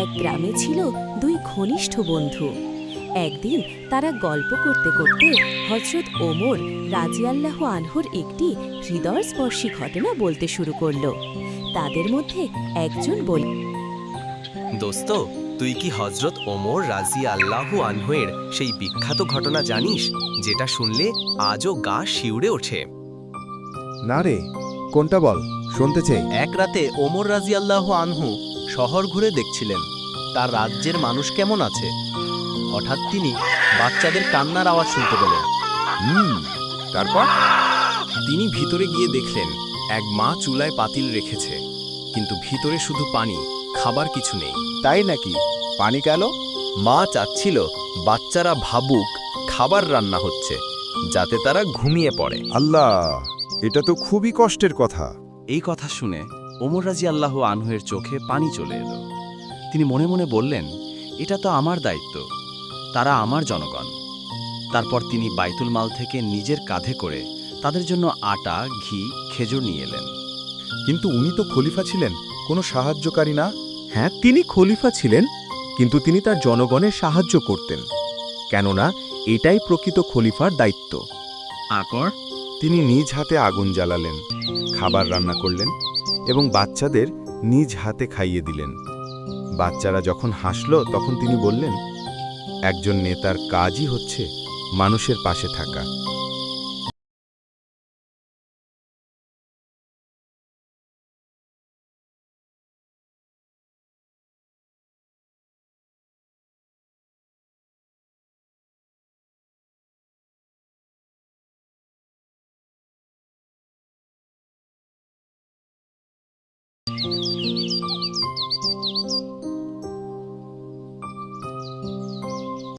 এক গ্রামে ছিল দুই ঘনিষ্ঠ বন্ধু। একদিন তারা গল্প করতে করতে হযরত ওমর রাজিয়াল্লাহু আনহুর একটি হৃদয়স্পর্শী ঘটনা বলতে শুরু করল। তাদের মধ্যে একজন বলল, দোস্ত, তুই কি হযরত ওমর রাজিয়াল্লাহু আনহুয়ের সেই বিখ্যাত ঘটনা জানিস, যেটা শুনলে আজও গা শিউরে ওঠে? না রে, কোনটা বল, শুনতে চাই। এক রাতে ওমর রাজিয়াল্লাহু আনহু শহর ঘুরে দেখছিলেন তার রাজ্যের মানুষ কেমন আছে। হঠাৎ তিনি বাচ্চাদের কান্নার আওয়াজ শুনতে পেলেন। তারপর? তিনি ভিতরে গিয়ে দেখলেন এক মা চুলায় পাতিল রেখেছে, কিন্তু ভিতরে শুধু পানি, খাবার কিছু নেই। তাই নাকি? পানি কেন? মা চাচ্ছিল বাচ্চারা ভাবুক খাবার রান্না হচ্ছে, যাতে তারা ঘুমিয়ে পড়ে। আল্লাহ, এটা তো খুবই কষ্টের কথা। এই কথা শুনে ওমর রাজিয়াল্লাহু আনহুয়ের চোখে পানি চলে এলো। তিনি মনে মনে বললেন, এটা তো আমার দায়িত্ব, তারা আমার জনগণ। তারপর তিনি বাইতুল মাল থেকে নিজের কাঁধে করে তাদের জন্য আটা, ঘি, খেজুর নিয়ে এলেন। কিন্তু উনি তো খলিফা ছিলেন, কোনো সাহায্যকারী না। হ্যাঁ, তিনি খলিফা ছিলেন, কিন্তু তিনি তার জনগণের সাহায্য করতেন, কেননা এটাই প্রকৃত খলিফার দায়িত্ব। তারপর তিনি নিজ হাতে আগুন জ্বালালেন, খাবার রান্না করলেন এবং বাচ্চাদের নিজ হাতে খাইয়ে দিলেন। বাচ্চারা যখন হাসল তখন তিনি বললেন, একজন নেতার কাজই হচ্ছে মানুষের পাশে থাকা।